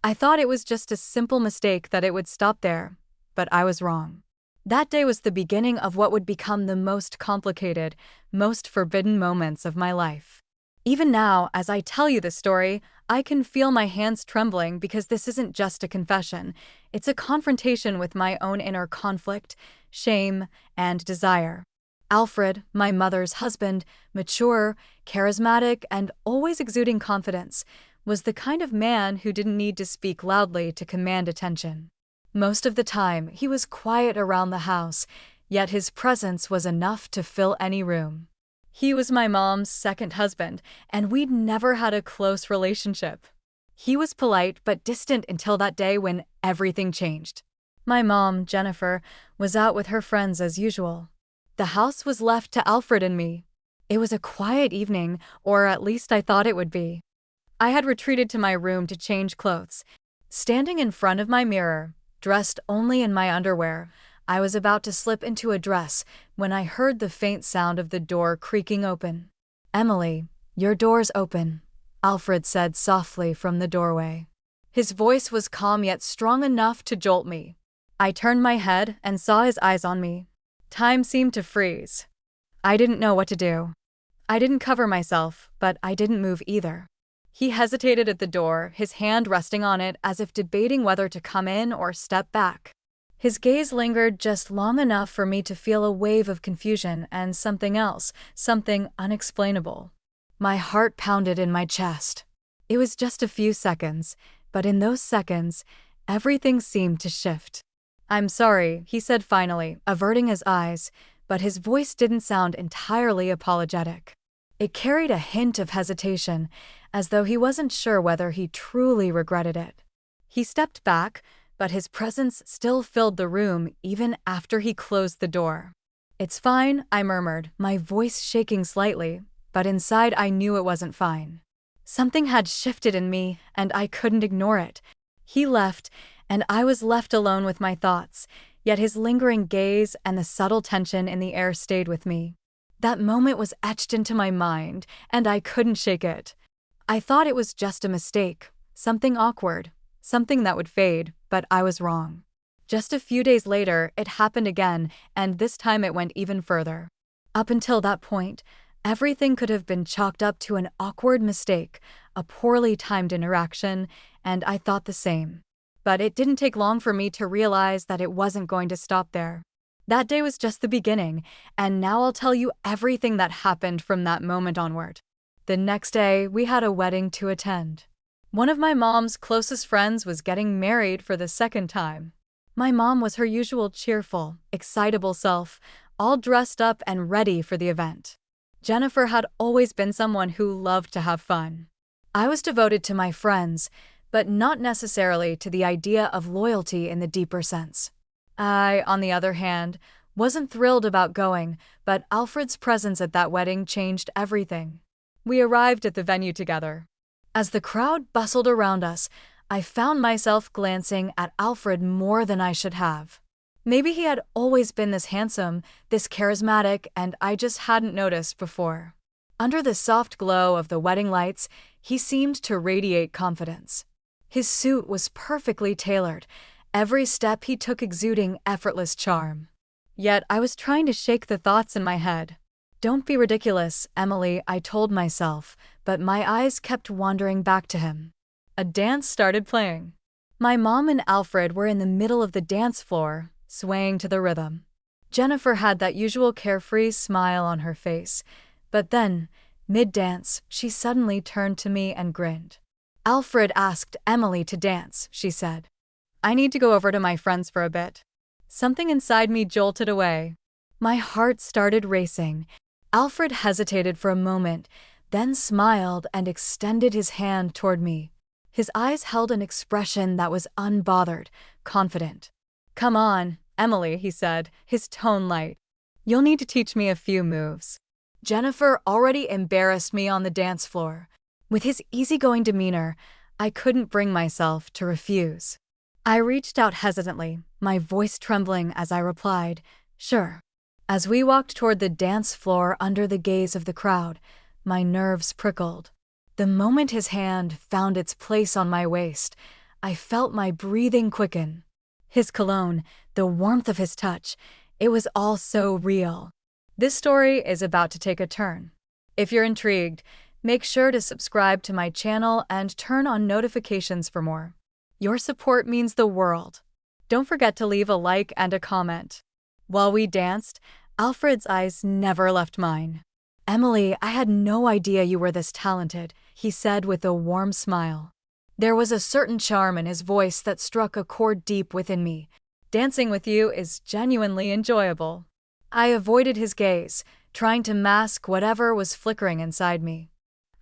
I thought it was just a simple mistake that it would stop there, but I was wrong. That day was the beginning of what would become the most complicated, most forbidden moments of my life. Even now, as I tell you this story, I can feel my hands trembling because this isn't just a confession. It's a confrontation with my own inner conflict, shame, and desire. Alfred, my mother's husband, mature, charismatic, and always exuding confidence, was the kind of man who didn't need to speak loudly to command attention. Most of the time, he was quiet around the house, yet his presence was enough to fill any room. He was my mom's second husband, and we'd never had a close relationship. He was polite but distant until that day when everything changed. My mom, Jennifer, was out with her friends as usual. The house was left to Alfred and me. It was a quiet evening, or at least I thought it would be. I had retreated to my room to change clothes. Standing in front of my mirror, dressed only in my underwear, I was about to slip into a dress when I heard the faint sound of the door creaking open. "Emily, your door's open," Alfred said softly from the doorway. His voice was calm yet strong enough to jolt me. I turned my head and saw his eyes on me. Time seemed to freeze. I didn't know what to do. I didn't cover myself, but I didn't move either. He hesitated at the door, his hand resting on it as if debating whether to come in or step back. His gaze lingered just long enough for me to feel a wave of confusion and something else, something unexplainable. My heart pounded in my chest. It was just a few seconds, but in those seconds, everything seemed to shift. "I'm sorry," he said finally, averting his eyes, but his voice didn't sound entirely apologetic. It carried a hint of hesitation, as though he wasn't sure whether he truly regretted it. He stepped back, but his presence still filled the room even after he closed the door. "It's fine," I murmured, my voice shaking slightly, but inside I knew it wasn't fine. Something had shifted in me, and I couldn't ignore it. He left, and I was left alone with my thoughts, yet his lingering gaze and the subtle tension in the air stayed with me. That moment was etched into my mind, and I couldn't shake it. I thought it was just a mistake, something awkward, something that would fade, but I was wrong. Just a few days later, it happened again, and this time it went even further. Up until that point, everything could have been chalked up to an awkward mistake, a poorly timed interaction, and I thought the same. But it didn't take long for me to realize that it wasn't going to stop there. That day was just the beginning, and now I'll tell you everything that happened from that moment onward. The next day, we had a wedding to attend. One of my mom's closest friends was getting married for the second time. My mom was her usual cheerful, excitable self, all dressed up and ready for the event. Jennifer had always been someone who loved to have fun. I was devoted to my friends, but not necessarily to the idea of loyalty in the deeper sense. I, on the other hand, wasn't thrilled about going, but Alfred's presence at that wedding changed everything. We arrived at the venue together. As the crowd bustled around us, I found myself glancing at Alfred more than I should have. Maybe he had always been this handsome, this charismatic, and I just hadn't noticed before. Under the soft glow of the wedding lights, he seemed to radiate confidence. His suit was perfectly tailored, every step he took exuding effortless charm. Yet I was trying to shake the thoughts in my head. "Don't be ridiculous, Emily," I told myself, but my eyes kept wandering back to him. A dance started playing. My mom and Alfred were in the middle of the dance floor, swaying to the rhythm. Jennifer had that usual carefree smile on her face, but then, mid-dance, she suddenly turned to me and grinned. "Alfred asked Emily to dance," she said. "I need to go over to my friends for a bit." Something inside me jolted away. My heart started racing. Alfred hesitated for a moment, then smiled and extended his hand toward me. His eyes held an expression that was unbothered, confident. "Come on, Emily," he said, his tone light. "You'll need to teach me a few moves." Jennifer already embarrassed me on the dance floor. With his easygoing demeanor, I couldn't bring myself to refuse. I reached out hesitantly, my voice trembling as I replied, "Sure." As we walked toward the dance floor under the gaze of the crowd, my nerves prickled. The moment his hand found its place on my waist, I felt my breathing quicken. His cologne, the warmth of his touch, it was all so real. This story is about to take a turn. If you're intrigued, make sure to subscribe to my channel and turn on notifications for more. Your support means the world. Don't forget to leave a like and a comment. While we danced, Alfred's eyes never left mine. "Emily, I had no idea you were this talented," he said with a warm smile. There was a certain charm in his voice that struck a chord deep within me. "Dancing with you is genuinely enjoyable." I avoided his gaze, trying to mask whatever was flickering inside me.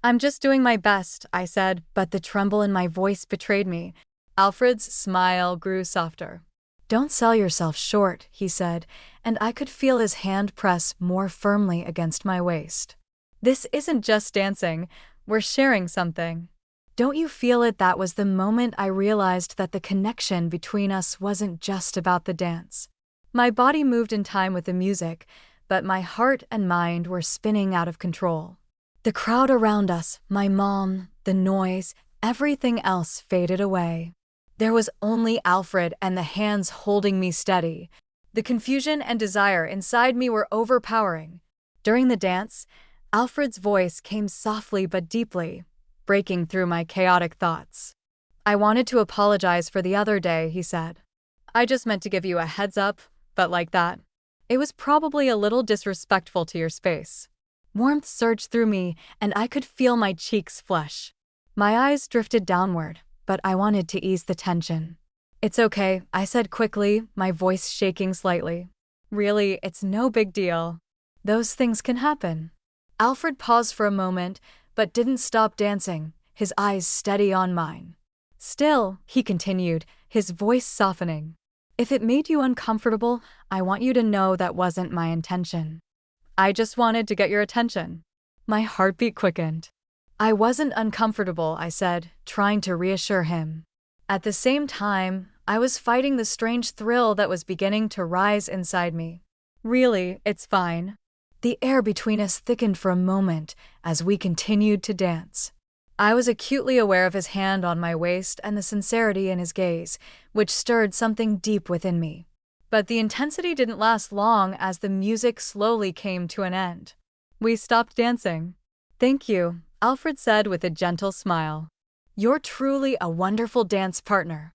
"I'm just doing my best," I said, but the tremble in my voice betrayed me. Alfred's smile grew softer. "Don't sell yourself short," he said, and I could feel his hand press more firmly against my waist. "This isn't just dancing, we're sharing something." Don't you feel it? That was the moment I realized that the connection between us wasn't just about the dance. My body moved in time with the music, but my heart and mind were spinning out of control. The crowd around us, my mom, the noise, everything else faded away. There was only Alfred and the hands holding me steady. The confusion and desire inside me were overpowering. During the dance, Alfred's voice came softly but deeply, breaking through my chaotic thoughts. "I wanted to apologize for the other day," he said. "I just meant to give you a heads up, but like that. It was probably a little disrespectful to your space." Warmth surged through me, and I could feel my cheeks flush. My eyes drifted downward, but I wanted to ease the tension. "It's okay," I said quickly, my voice shaking slightly. "Really, it's no big deal. Those things can happen." Alfred paused for a moment, but didn't stop dancing, his eyes steady on mine. "Still," he continued, his voice softening, "if it made you uncomfortable, I want you to know that wasn't my intention. I just wanted to get your attention." My heartbeat quickened. "I wasn't uncomfortable," I said, trying to reassure him. At the same time, I was fighting the strange thrill that was beginning to rise inside me. "Really, it's fine." The air between us thickened for a moment as we continued to dance. I was acutely aware of his hand on my waist and the sincerity in his gaze, which stirred something deep within me. But the intensity didn't last long as the music slowly came to an end. We stopped dancing. "Thank you," Alfred said with a gentle smile. "You're truly a wonderful dance partner."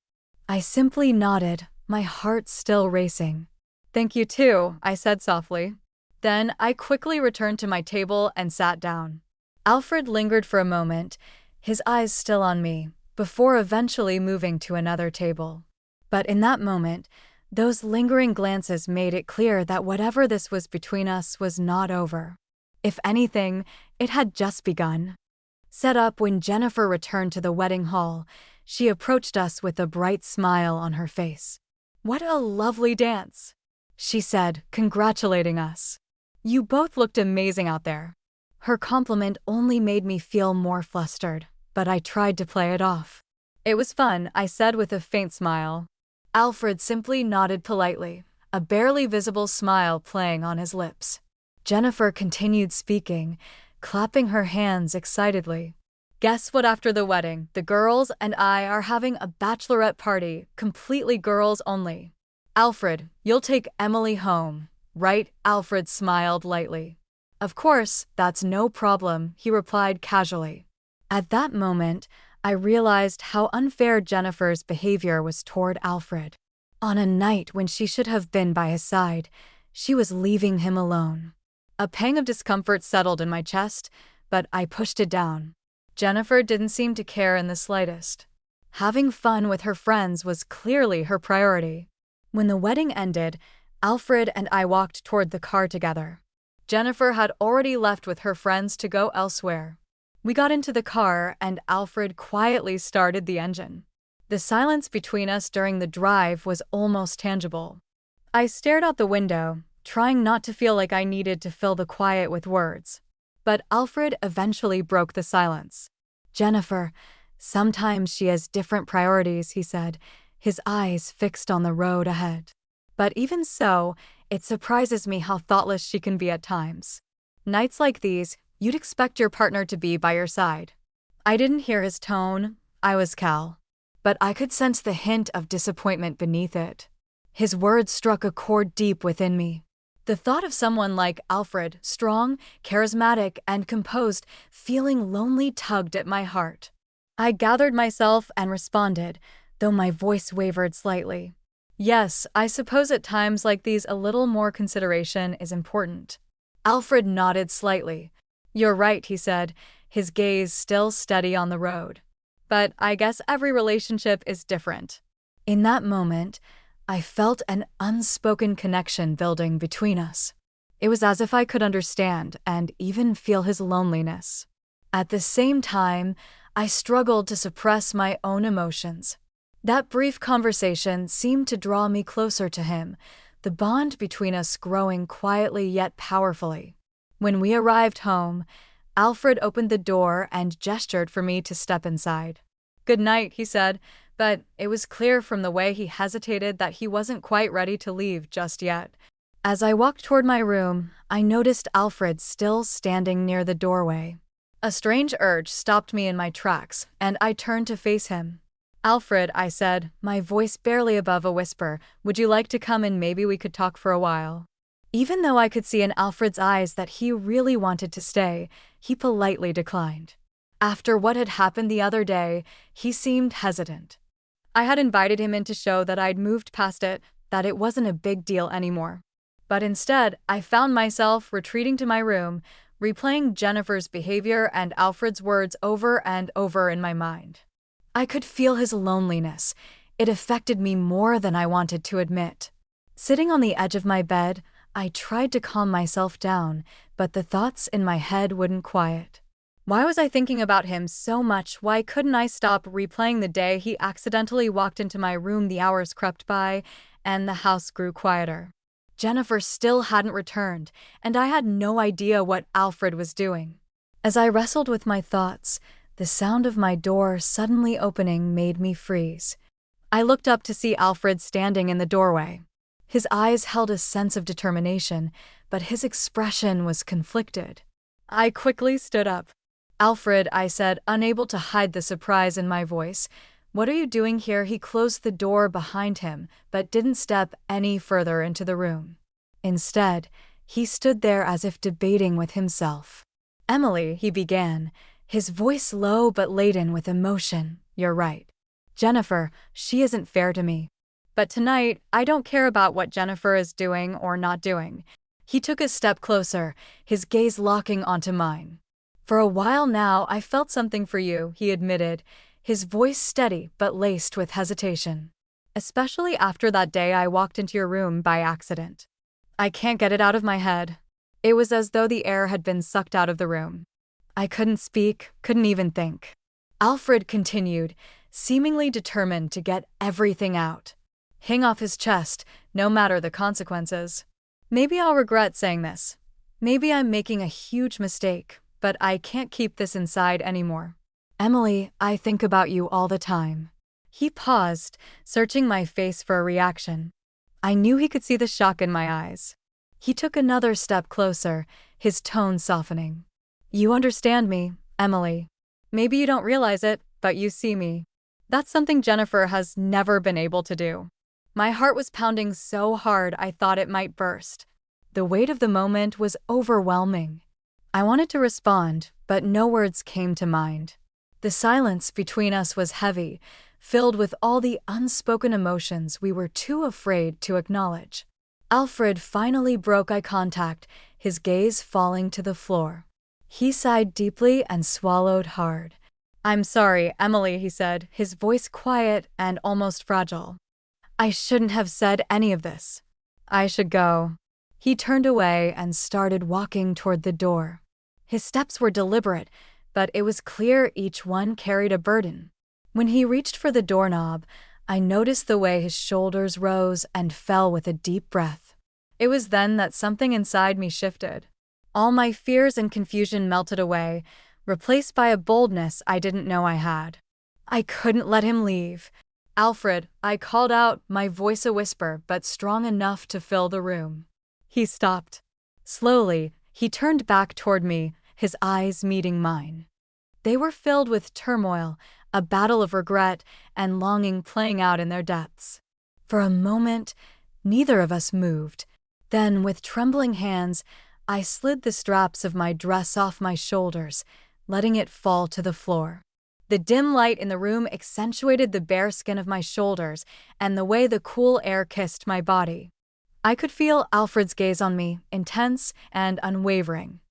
I simply nodded, my heart still racing. "Thank you too," I said softly. Then I quickly returned to my table and sat down. Alfred lingered for a moment, his eyes still on me, before eventually moving to another table. But in that moment, those lingering glances made it clear that whatever this was between us was not over. If anything, it had just begun. Set up when Jennifer returned to the wedding hall, she approached us with a bright smile on her face. "What a lovely dance," she said, congratulating us. "You both looked amazing out there." Her compliment only made me feel more flustered, but I tried to play it off. "It was fun," I said with a faint smile. Alfred simply nodded politely, a barely visible smile playing on his lips. Jennifer continued speaking, clapping her hands excitedly. "Guess what? After the wedding, the girls and I are having a bachelorette party, completely girls only. Alfred, you'll take Emily home, right?" Alfred smiled lightly. "Of course, that's no problem," he replied casually. At that moment, I realized how unfair Jennifer's behavior was toward Alfred. On a night when she should have been by his side, she was leaving him alone. A pang of discomfort settled in my chest, but I pushed it down. Jennifer didn't seem to care in the slightest. Having fun with her friends was clearly her priority. When the wedding ended, Alfred and I walked toward the car together. Jennifer had already left with her friends to go elsewhere. We got into the car and Alfred quietly started the engine. The silence between us during the drive was almost tangible. I stared out the window, trying not to feel like I needed to fill the quiet with words. But Alfred eventually broke the silence. "Jennifer, sometimes she has different priorities," he said, his eyes fixed on the road ahead. "But even so, it surprises me how thoughtless she can be at times. Nights like these, you'd expect your partner to be by your side." I didn't hear his tone, I was Cal. but I could sense the hint of disappointment beneath it. His words struck a chord deep within me. The thought of someone like Alfred, strong, charismatic, and composed, feeling lonely tugged at my heart. I gathered myself and responded, though my voice wavered slightly. Yes, I suppose at times like these a little more consideration is important. Alfred nodded slightly. You're right, he said, his gaze still steady on the road. But I guess every relationship is different. In that moment, I felt an unspoken connection building between us. It was as if I could understand and even feel his loneliness. At the same time, I struggled to suppress my own emotions. That brief conversation seemed to draw me closer to him, the bond between us growing quietly yet powerfully. When we arrived home, Alfred opened the door and gestured for me to step inside. Good night, he said, but it was clear from the way he hesitated that he wasn't quite ready to leave just yet. As I walked toward my room, I noticed Alfred still standing near the doorway. A strange urge stopped me in my tracks, and I turned to face him. Alfred, I said, my voice barely above a whisper, would you like to come and maybe we could talk for a while? Even though I could see in Alfred's eyes that he really wanted to stay, he politely declined. After what had happened the other day, he seemed hesitant. I had invited him in to show that I'd moved past it, that it wasn't a big deal anymore. But instead, I found myself retreating to my room, replaying Jennifer's behavior and Alfred's words over and over in my mind. I could feel his loneliness. It affected me more than I wanted to admit. Sitting on the edge of my bed, I tried to calm myself down, but the thoughts in my head wouldn't quiet. Why was I thinking about him so much? Why couldn't I stop replaying the day he accidentally walked into my room? The hours crept by, and the house grew quieter. Jennifer still hadn't returned, and I had no idea what Alfred was doing. As I wrestled with my thoughts, the sound of my door suddenly opening made me freeze. I looked up to see Alfred standing in the doorway. His eyes held a sense of determination, but his expression was conflicted. I quickly stood up. Alfred, I said, unable to hide the surprise in my voice. What are you doing here? He closed the door behind him, but didn't step any further into the room. Instead, he stood there as if debating with himself. Emily, he began, his voice low but laden with emotion. You're right. Jennifer, she isn't fair to me. But tonight, I don't care about what Jennifer is doing or not doing. He took a step closer, his gaze locking onto mine. For a while now, I felt something for you, he admitted, his voice steady but laced with hesitation. Especially after that day I walked into your room by accident. I can't get it out of my head. It was as though the air had been sucked out of the room. I couldn't speak, couldn't even think. Alfred continued, seemingly determined to get everything out. Hang off his chest, no matter the consequences. Maybe I'll regret saying this. Maybe I'm making a huge mistake, but I can't keep this inside anymore. Emily, I think about you all the time. He paused, searching my face for a reaction. I knew he could see the shock in my eyes. He took another step closer, his tone softening. You understand me, Emily. Maybe you don't realize it, but you see me. That's something Jennifer has never been able to do. My heart was pounding so hard I thought it might burst. The weight of the moment was overwhelming. I wanted to respond, but no words came to mind. The silence between us was heavy, filled with all the unspoken emotions we were too afraid to acknowledge. Alfred finally broke eye contact, his gaze falling to the floor. He sighed deeply and swallowed hard. I'm sorry, Emily, he said, his voice quiet and almost fragile. I shouldn't have said any of this. I should go. He turned away and started walking toward the door. His steps were deliberate, but it was clear each one carried a burden. When he reached for the doorknob, I noticed the way his shoulders rose and fell with a deep breath. It was then that something inside me shifted. All my fears and confusion melted away, replaced by a boldness I didn't know I had. I couldn't let him leave. Alfred, I called out, my voice a whisper but strong enough to fill the room. He stopped. Slowly, he turned back toward me, his eyes meeting mine. They were filled with turmoil, a battle of regret and longing playing out in their depths. For a moment, neither of us moved. Then, with trembling hands, I slid the straps of my dress off my shoulders, letting it fall to the floor. The dim light in the room accentuated the bare skin of my shoulders and the way the cool air kissed my body. I could feel Alfred's gaze on me, intense and unwavering.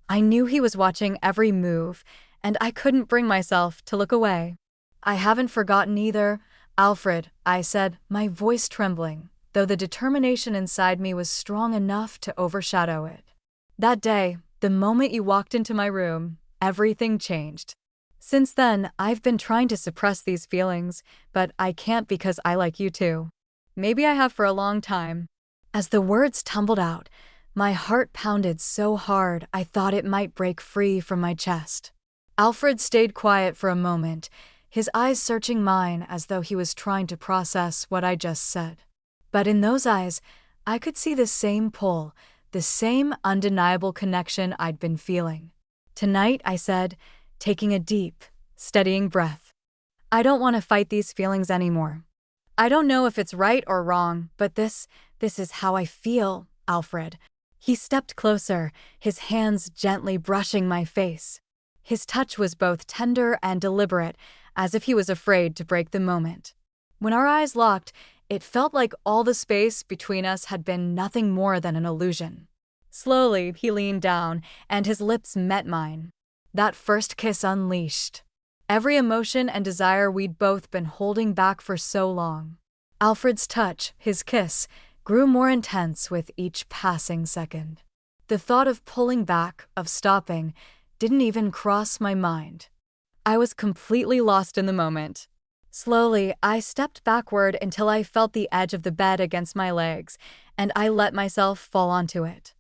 I knew he was watching every move, and I couldn't bring myself to look away. "I haven't forgotten either, Alfred," I said, my voice trembling, though the determination inside me was strong enough to overshadow it. "That day, the moment you walked into my room, everything changed. Since then, I've been trying to suppress these feelings, but I can't because I like you too. Maybe I have for a long time." As the words tumbled out, my heart pounded so hard I thought it might break free from my chest. Alfred stayed quiet for a moment, his eyes searching mine as though he was trying to process what I just said. But in those eyes, I could see the same pull, the same undeniable connection I'd been feeling. "Tonight," I said, taking a deep, steadying breath, "I don't want to fight these feelings anymore. I don't know if it's right or wrong, but this is how I feel, Alfred." He stepped closer, his hands gently brushing my face. His touch was both tender and deliberate, as if he was afraid to break the moment. When our eyes locked, it felt like all the space between us had been nothing more than an illusion. Slowly, he leaned down, and his lips met mine. That first kiss unleashed every emotion and desire we'd both been holding back for so long. Alfred's touch, his kiss, grew more intense with each passing second. The thought of pulling back, of stopping, didn't even cross my mind. I was completely lost in the moment. Slowly, I stepped backward until I felt the edge of the bed against my legs, and I let myself fall onto it.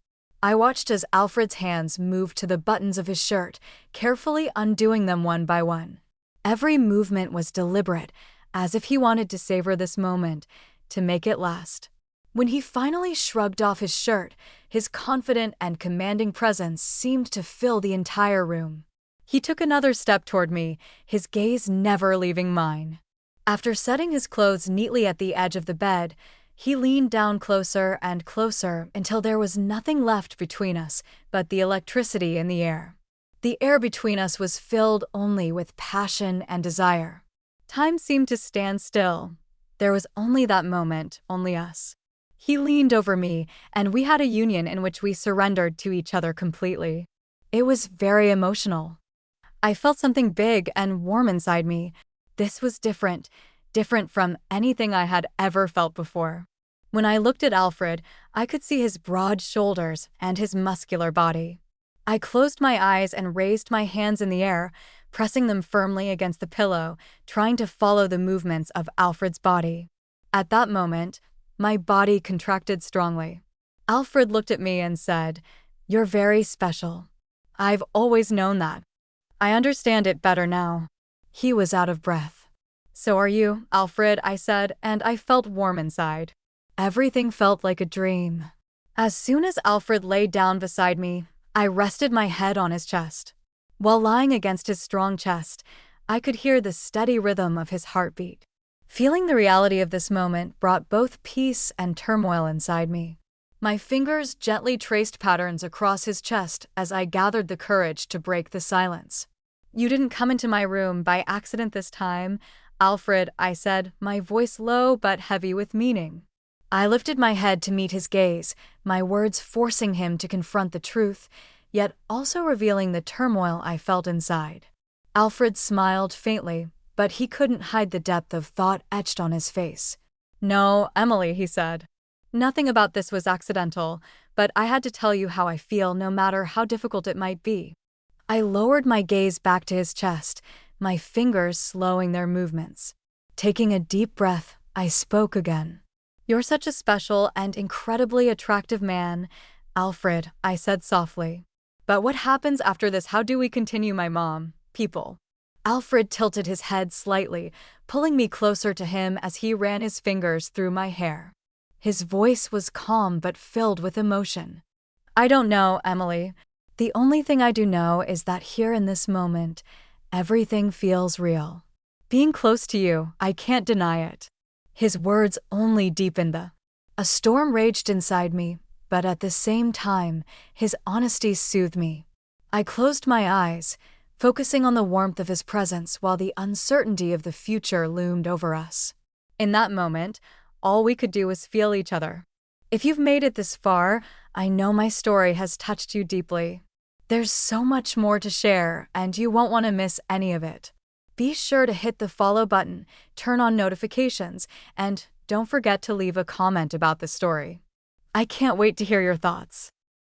I watched as Alfred's hands moved to the buttons of his shirt, carefully undoing them one by one. Every movement was deliberate, as if he wanted to savor this moment, to make it last. When he finally shrugged off his shirt, his confident and commanding presence seemed to fill the entire room. He took another step toward me, his gaze never leaving mine. After setting his clothes neatly at the edge of the bed, he leaned down closer and closer until there was nothing left between us but the electricity in the air. The air between us was filled only with passion and desire. Time seemed to stand still. There was only that moment, only us. He leaned over me, and we had a union in which we surrendered to each other completely. It was very emotional. I felt something big and warm inside me. This was different from anything I had ever felt before. When I looked at Alfred, I could see his broad shoulders and his muscular body. I closed my eyes and raised my hands in the air, pressing them firmly against the pillow, trying to follow the movements of Alfred's body. At that moment, my body contracted strongly. Alfred looked at me and said, "You're very special. I've always known that. I understand it better now." He was out of breath. "So are you, Alfred," I said, and I felt warm inside. Everything felt like a dream. As soon as Alfred lay down beside me, I rested my head on his chest. While lying against his strong chest, I could hear the steady rhythm of his heartbeat. Feeling the reality of this moment brought both peace and turmoil inside me. My fingers gently traced patterns across his chest as I gathered the courage to break the silence. "You didn't come into my room by accident this time, Alfred," I said, my voice low but heavy with meaning. I lifted my head to meet his gaze, my words forcing him to confront the truth, yet also revealing the turmoil I felt inside. Alfred smiled faintly, but he couldn't hide the depth of thought etched on his face. "No, Emily," he said. "Nothing about this was accidental, but I had to tell you how I feel no matter how difficult it might be." I lowered my gaze back to his chest, my fingers slowing their movements. Taking a deep breath, I spoke again. "You're such a special and incredibly attractive man, Alfred," I said softly. "But what happens after this? How do we continue, my mom? People?" Alfred tilted his head slightly, pulling me closer to him as he ran his fingers through my hair. His voice was calm but filled with emotion. "I don't know, Emily. The only thing I do know is that here in this moment, everything feels real. Being close to you, I can't deny it." His words only deepened A storm raged inside me, but at the same time, his honesty soothed me. I closed my eyes, focusing on the warmth of his presence while the uncertainty of the future loomed over us. In that moment, all we could do was feel each other. If you've made it this far, I know my story has touched you deeply. There's so much more to share, and you won't want to miss any of it. Be sure to hit the follow button, turn on notifications, and don't forget to leave a comment about the story. I can't wait to hear your thoughts.